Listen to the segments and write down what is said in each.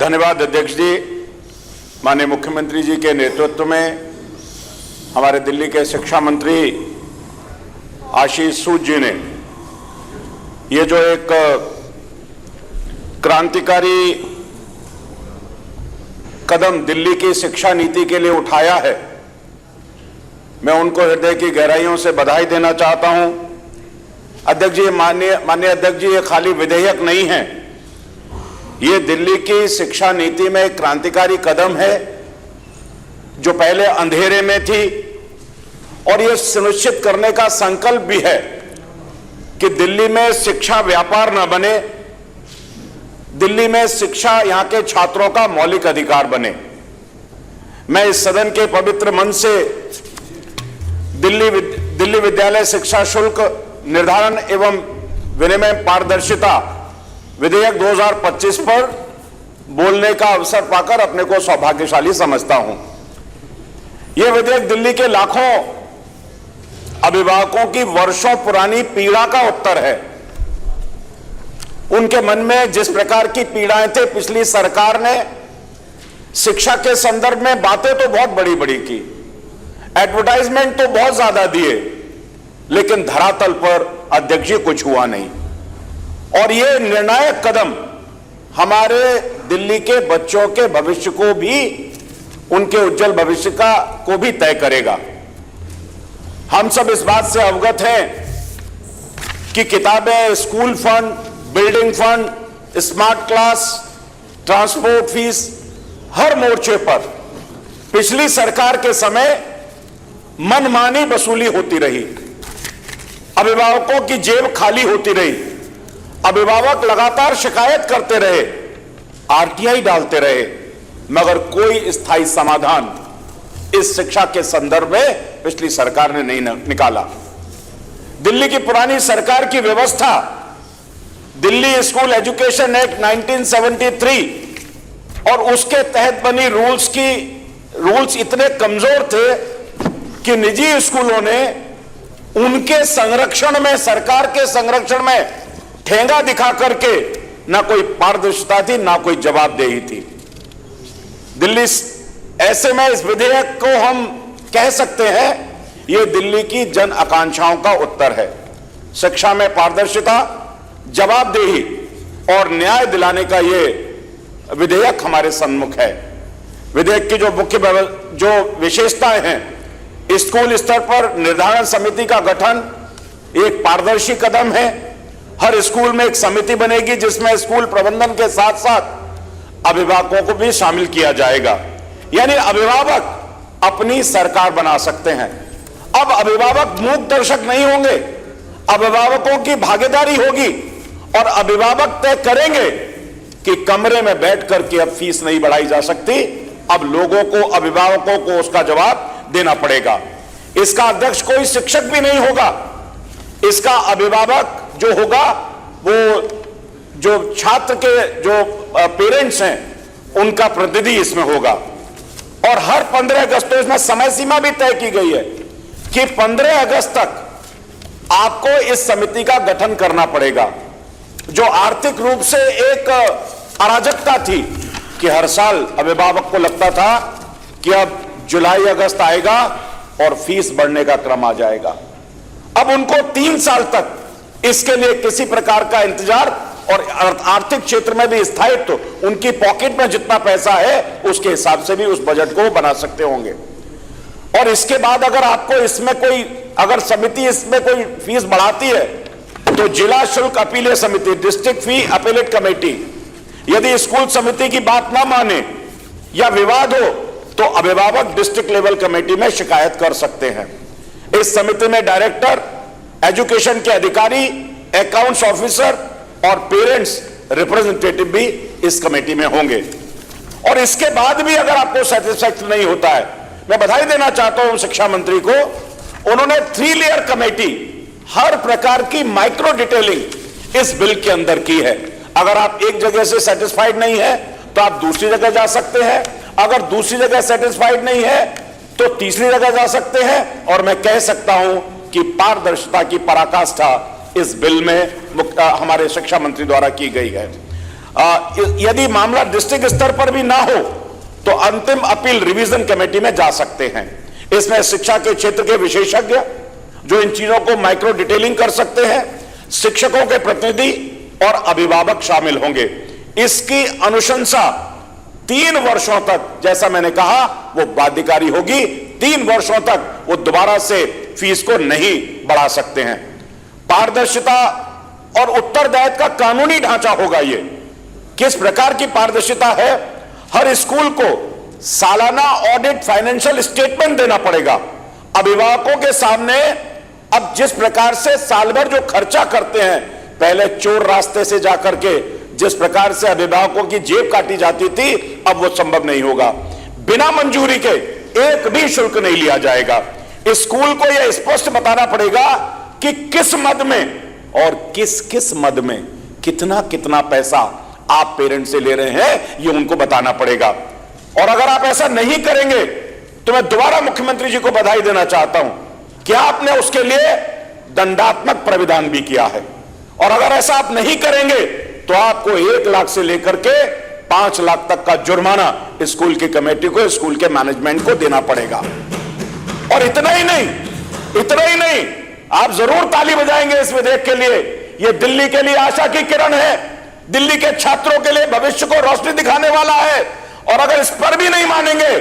धन्यवाद अध्यक्ष जी। माननीय मुख्यमंत्री जी के नेतृत्व में हमारे दिल्ली के शिक्षा मंत्री आशीष सूद जी ने ये जो एक क्रांतिकारी कदम दिल्ली की शिक्षा नीति के लिए उठाया है, मैं उनको हृदय की गहराइयों से बधाई देना चाहता हूं। अध्यक्ष जी, माननीय अध्यक्ष जी, ये खाली विधेयक नहीं है, ये दिल्ली की शिक्षा नीति में एक क्रांतिकारी कदम है जो पहले अंधेरे में थी, और ये सुनिश्चित करने का संकल्प भी है कि दिल्ली में शिक्षा व्यापार न बने, दिल्ली में शिक्षा यहां के छात्रों का मौलिक अधिकार बने। मैं इस सदन के पवित्र मन से दिल्ली विद्यालय शिक्षा शुल्क निर्धारण एवं विनिमय पारदर्शिता विधेयक 2025 पर बोलने का अवसर पाकर अपने को सौभाग्यशाली समझता हूं। यह विधेयक दिल्ली के लाखों अभिभावकों की वर्षों पुरानी पीड़ा का उत्तर है। उनके मन में जिस प्रकार की पीड़ाएं थे, पिछली सरकार ने शिक्षा के संदर्भ में बातें तो बहुत बड़ी बड़ी की, एडवर्टाइजमेंट तो बहुत ज्यादा दिए, लेकिन धरातल पर अध्यक्ष जी कुछ हुआ नहीं। और यह निर्णायक कदम हमारे दिल्ली के बच्चों के भविष्य को भी, उनके उज्जवल भविष्य को भी तय करेगा। हम सब इस बात से अवगत हैं कि किताबें, school fund, building fund, smart class, transport fees, हर मोर्चे पर पिछली सरकार के समय मनमानी वसूली होती रही, अभिभावकों की जेब खाली होती रही, अभिभावक लगातार शिकायत करते रहे, आरटीआई डालते रहे, मगर कोई स्थायी समाधान इस शिक्षा के संदर्भ में पिछली सरकार ने नहीं निकाला। दिल्ली की पुरानी सरकार की व्यवस्था, दिल्ली स्कूल एजुकेशन एक्ट 1973 और उसके तहत बनी रूल्स इतने कमजोर थे कि निजी स्कूलों ने उनके संरक्षण में, सरकार के संरक्षण में ठेंगा दिखा करके ना कोई पारदर्शिता थी, ना कोई जवाबदेही थी। दिल्ली, ऐसे में इस विधेयक को हम कह सकते हैं यह दिल्ली की जन आकांक्षाओं का उत्तर है। शिक्षा में पारदर्शिता, जवाबदेही और न्याय दिलाने का यह विधेयक हमारे सम्मुख है। विधेयक की जो मुख्य विशेषताएं हैं, स्कूल स्तर पर निर्धारण समिति का गठन एक पारदर्शी कदम है। हर स्कूल में एक समिति बनेगी जिसमें स्कूल प्रबंधन के साथ साथ अभिभावकों को भी शामिल किया जाएगा, यानी अभिभावक अपनी सरकार बना सकते हैं। अब अभिभावक मूक दर्शक नहीं होंगे, अभिभावकों की भागीदारी होगी और अभिभावक तय करेंगे कि कमरे में बैठ करके अब फीस नहीं बढ़ाई जा सकती, अब लोगों को, अभिभावकों को उसका जवाब देना पड़ेगा। इसका अध्यक्ष कोई शिक्षक भी नहीं होगा, इसका अभिभावक जो होगा वो जो छात्र के जो पेरेंट्स हैं उनका प्रतिनिधि इसमें होगा। और हर 15 अगस्त, तो इसमें समय सीमा भी तय की गई है कि 15 अगस्त तक आपको इस समिति का गठन करना पड़ेगा। जो आर्थिक रूप से एक अराजकता थी कि हर साल अभिभावक को लगता था कि अब जुलाई अगस्त आएगा और फीस बढ़ने का क्रम आ जाएगा, अब उनको 3 साल तक इसके लिए किसी प्रकार का इंतजार और आर्थिक क्षेत्र में भी स्थायित्व, उनकी पॉकेट में जितना पैसा है उसके हिसाब से भी उस बजट को बना सकते होंगे। और इसके बाद अगर आपको इसमें कोई, अगर समिति इसमें कोई फीस बढ़ाती है तो जिला शुल्क अपीलीय समिति, डिस्ट्रिक्ट फी अपीलेट कमेटी, यदि स्कूल समिति की बात ना माने या विवाद हो तो अभिभावक डिस्ट्रिक्ट लेवल कमेटी में शिकायत कर सकते हैं। इस समिति में डायरेक्टर, एजुकेशन के अधिकारी, अकाउंट्स ऑफिसर और पेरेंट्स रिप्रेजेंटेटिव भी इस कमेटी में होंगे। और इसके बाद भी अगर आपको सेटिस्फैक्शन नहीं होता है, मैं बधाई देना चाहता हूं शिक्षा मंत्री को, उन्होंने 3 लेयर कमेटी, हर प्रकार की माइक्रो डिटेलिंग इस बिल के अंदर की है। अगर आप एक जगह से सेटिस्फाइड नहीं है तो आप दूसरी जगह जा सकते हैं, अगर दूसरी जगह सेटिस्फाइड नहीं है तो तीसरी जगह जा सकते हैं। और मैं कह सकता हूं कि पारदर्शिता की पराकाष्ठा इस बिल में हमारे शिक्षा मंत्री द्वारा की गई है। यदि मामला डिस्ट्रिक्ट स्तर पर भी ना हो तो अंतिम अपील रिवीजन कमेटी में जा सकते हैं। इसमें शिक्षा के क्षेत्र के विशेषज्ञ जो इन चीजों को माइक्रो डिटेलिंग कर सकते हैं, शिक्षकों के प्रतिनिधि और अभिभावक शामिल होंगे। इसकी अनुशंसा 3 वर्षों तक, जैसा मैंने कहा, वो बाध्यकारी होगी। 3 वर्षों तक वो दोबारा से फीस को नहीं बढ़ा सकते हैं। पारदर्शिता और उत्तरदायित्व का कानूनी ढांचा होगा। ये किस प्रकार की पारदर्शिता है? हर स्कूल को सालाना ऑडिट फाइनेंशियल स्टेटमेंट देना पड़ेगा अभिभावकों के सामने। अब जिस प्रकार से साल भर जो खर्चा करते हैं, पहले चोर रास्ते से जाकर के जिस प्रकार से अभिभावकों की जेब काटी जाती थी, अब वो संभव नहीं होगा। बिना मंजूरी के एक भी शुल्क नहीं लिया जाएगा। स्कूल को यह स्पष्ट बताना पड़ेगा कि किस मद में और किस किस मद में कितना कितना पैसा आप पेरेंट्स से ले रहे हैं, यह उनको बताना पड़ेगा। और अगर आप ऐसा नहीं करेंगे तो मैं दोबारा मुख्यमंत्री जी को बधाई देना चाहता हूं कि आपने उसके लिए दंडात्मक प्राविधान भी किया है। और अगर ऐसा आप नहीं करेंगे तो आपको 1 लाख से लेकर के 5 लाख तक का जुर्माना स्कूल की कमेटी को, स्कूल के मैनेजमेंट को देना पड़ेगा। और इतना ही नहीं, आप जरूर ताली बजाएंगे इस विधेयक के लिए। यह दिल्ली के लिए आशा की किरण है, दिल्ली के छात्रों के लिए भविष्य को रोशनी दिखाने वाला है। और अगर इस पर भी नहीं मानेंगे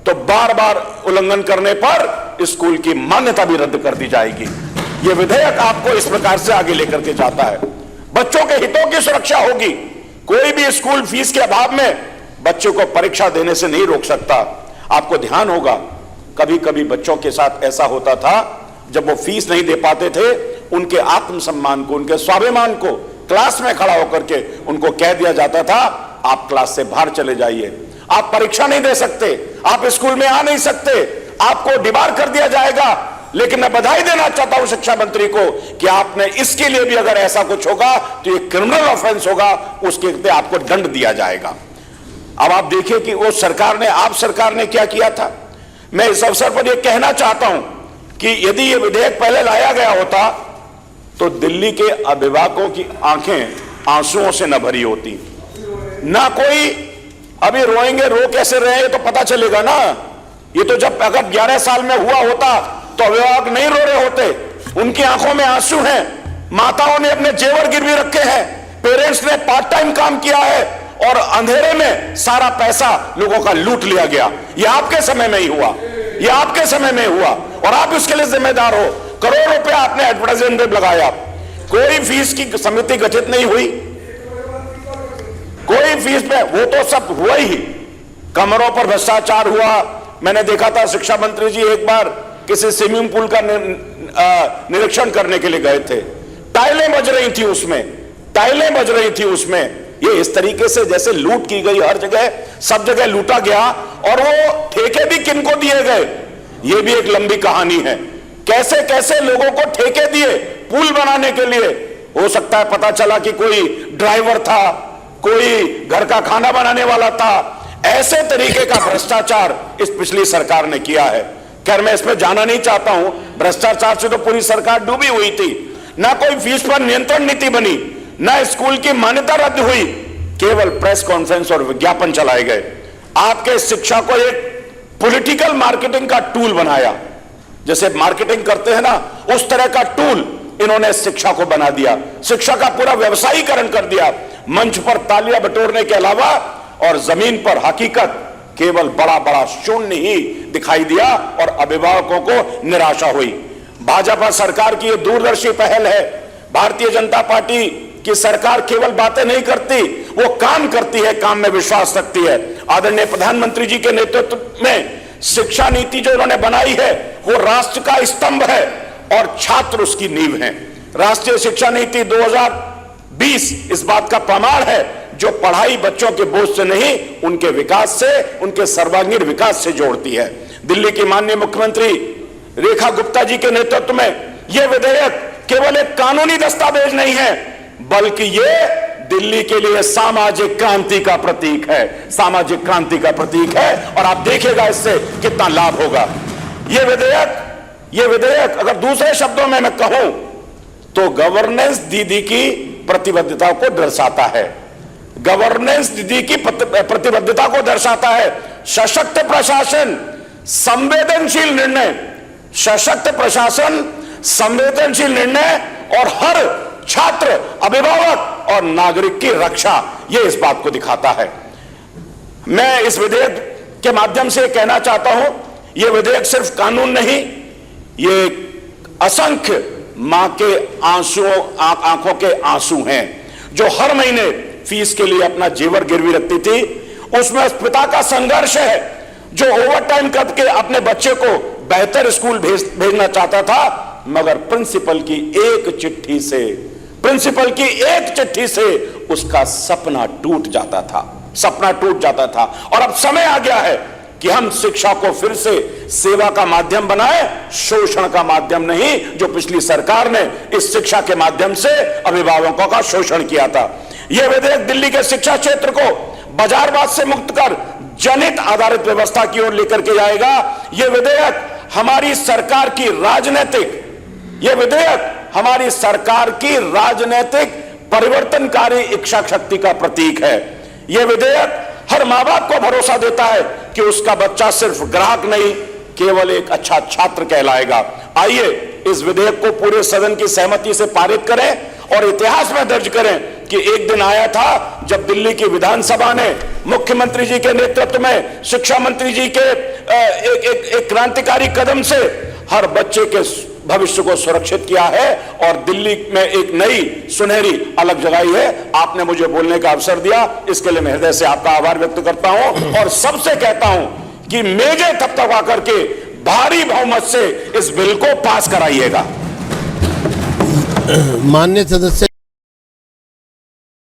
तो बार बार उल्लंघन करने पर स्कूल की मान्यता भी रद्द कर दी जाएगी। यह विधेयक आपको इस प्रकार से आगे लेकर के जाता है। बच्चों के हितों की सुरक्षा होगी। कोई भी स्कूल फीस के अभाव में बच्चों को परीक्षा देने से नहीं रोक सकता। आपको ध्यान होगा, कभी कभी बच्चों के साथ ऐसा होता था, जब वो फीस नहीं दे पाते थे, उनके आत्मसम्मान को, उनके स्वाभिमान को क्लास में खड़ा होकर के उनको कह दिया जाता था, आप क्लास से बाहर चले जाइए, आप परीक्षा नहीं दे सकते, आप स्कूल में आ नहीं सकते, आपको डिबार कर दिया जाएगा। लेकिन मैं बधाई देना चाहता हूं शिक्षा मंत्री को कि आपने इसके लिए भी, अगर ऐसा कुछ होगा तो ये क्रिमिनल ऑफेंस होगा, उसके लिए आपको दंड दिया जाएगा। अब आप देखिए कि वो सरकार ने, आप सरकार ने क्या किया था। मैं इस अवसर पर यह कहना चाहता हूं कि यदि यह विधेयक पहले लाया गया होता तो दिल्ली के अभिभावकों की आंखें आंसुओं से न भरी होती। ना कोई अभी रोएंगे, रो कैसे रहे हैं तो पता चलेगा ना। ये तो जब अगर 11 साल में हुआ होता तो अभिभावक नहीं रो रहे होते। उनकी आंखों में आंसू हैं। माताओं ने अपने जेवर गिरवी रखे हैं, पेरेंट्स ने पार्ट टाइम काम किया है और अंधेरे में सारा पैसा लोगों का लूट लिया गया। यह आपके समय में ही हुआ, यह आपके समय में हुआ और आप इसके लिए जिम्मेदार हो। करोड़ रुपया आपने एडवर्टाइजमेंट लगाया, कोई फीस की समिति गठित नहीं हुई, कोई फीस पे, वो तो सब हुआ ही। कमरों पर भ्रष्टाचार हुआ। मैंने देखा था शिक्षा मंत्री जी एक बार किसी स्विमिंग पूल का निरीक्षण करने के लिए गए थे, टाइलें बज रही थी उसमें, टाइलें बज रही थी उसमें। ये इस तरीके से जैसे लूट की गई, हर जगह सब जगह लूटा गया। और वो ठेके भी किनको दिए गए, ये भी एक लंबी कहानी है। कैसे कैसे लोगों को ठेके दिए पुल बनाने के लिए। हो सकता है पता चला कि कोई ड्राइवर था, कोई घर का खाना बनाने वाला था। ऐसे तरीके का भ्रष्टाचार इस पिछली सरकार ने किया है। खैर मैं इसमें जाना नहीं चाहता हूं, भ्रष्टाचार से तो पूरी सरकार डूबी हुई थी। ना कोई फीस पर नियंत्रण नीति बनी, ना स्कूल की मान्यता रद्द हुई, केवल प्रेस कॉन्फ्रेंस और विज्ञापन चलाए गए। आपके शिक्षा को एक पॉलिटिकल मार्केटिंग का टूल बनाया। जैसे मार्केटिंग करते हैं ना, उस तरह का टूल इन्होंने शिक्षा को बना दिया। शिक्षा का पूरा व्यवसायीकरण कर दिया। मंच पर तालियां बटोरने के अलावा और जमीन पर हकीकत केवल बड़ा बड़ा शून्य ही दिखाई दिया और अभिभावकों को निराशा हुई। भाजपा सरकार की यह दूरदर्शी पहल है। भारतीय जनता पार्टी की सरकार केवल बातें नहीं करती, वो काम करती है, काम में विश्वास रखती है। आदरणीय प्रधानमंत्री जी के नेतृत्व में शिक्षा नीति जो उन्होंने बनाई है वो राष्ट्र का स्तंभ है और छात्र उसकी नींव है। राष्ट्रीय शिक्षा नीति 2020 इस बात का प्रमाण है, जो पढ़ाई बच्चों के बोझ से नहीं, उनके विकास से, उनके सर्वांगीण विकास से जोड़ती है। दिल्ली की माननीय मुख्यमंत्री रेखा गुप्ता जी के नेतृत्व में यह विधेयक केवल एक कानूनी दस्तावेज नहीं है, बल्कि यह दिल्ली के लिए सामाजिक क्रांति का प्रतीक है, सामाजिक क्रांति का प्रतीक है। और आप देखिएगा इससे कितना लाभ होगा। यह विधेयक अगर दूसरे शब्दों में मैं कहूं तो गवर्नेंस दीदी की प्रतिबद्धता को दर्शाता है। गवर्नेंस निधि की प्रतिबद्धता को दर्शाता है। सशक्त प्रशासन, संवेदनशील निर्णय, सशक्त प्रशासन, संवेदनशील निर्णय और हर छात्र, अभिभावक और नागरिक की रक्षा, यह इस बात को दिखाता है। मैं इस विधेयक के माध्यम से कहना चाहता हूं, यह विधेयक सिर्फ कानून नहीं, यह असंख्य मां के आंसुओं, आंखों के आंसू हैं, जो हर महीने फीस के लिए अपना जेवर गिरवी रखती थी। उसमें उस पिता का संघर्ष है जो ओवर टाइम करके अपने बच्चे को बेहतर स्कूल भेजना चाहता था, मगर प्रिंसिपल की एक चिट्ठी से उसका सपना टूट जाता था। और अब समय आ गया है कि हम शिक्षा को फिर से सेवा का माध्यम बनाए, शोषण का माध्यम नहीं, जो पिछली सरकार ने इस शिक्षा के माध्यम से अभिभावकों का शोषण किया था। यह विधेयक दिल्ली के शिक्षा क्षेत्र को बाजारवाद से मुक्त कर जनहित आधारित व्यवस्था की ओर लेकर के जाएगा। यह विधेयक हमारी सरकार की राजनीतिक परिवर्तनकारी इच्छा शक्ति का प्रतीक है। यह विधेयक हर मां बाप को भरोसा देता है कि उसका बच्चा सिर्फ ग्राहक नहीं, केवल एक अच्छा छात्र कहलाएगा। आइए इस विधेयक को पूरे सदन की सहमति से पारित करें और इतिहास में दर्ज करें कि एक दिन आया था जब दिल्ली की विधानसभा ने मुख्यमंत्री जी के नेतृत्व में, शिक्षा मंत्री जी के एक क्रांतिकारी कदम से हर बच्चे के भविष्य को सुरक्षित किया है और दिल्ली में एक नई सुनहरी अलग जगाई है। आपने मुझे बोलने का अवसर दिया, इसके लिए मैं हृदय से आपका आभार व्यक्त करता हूं और सबसे कहता हूं कि मेजे थपथपा करके भारी बहुमत से इस बिल को पास कराइएगा। माननीय सदस्य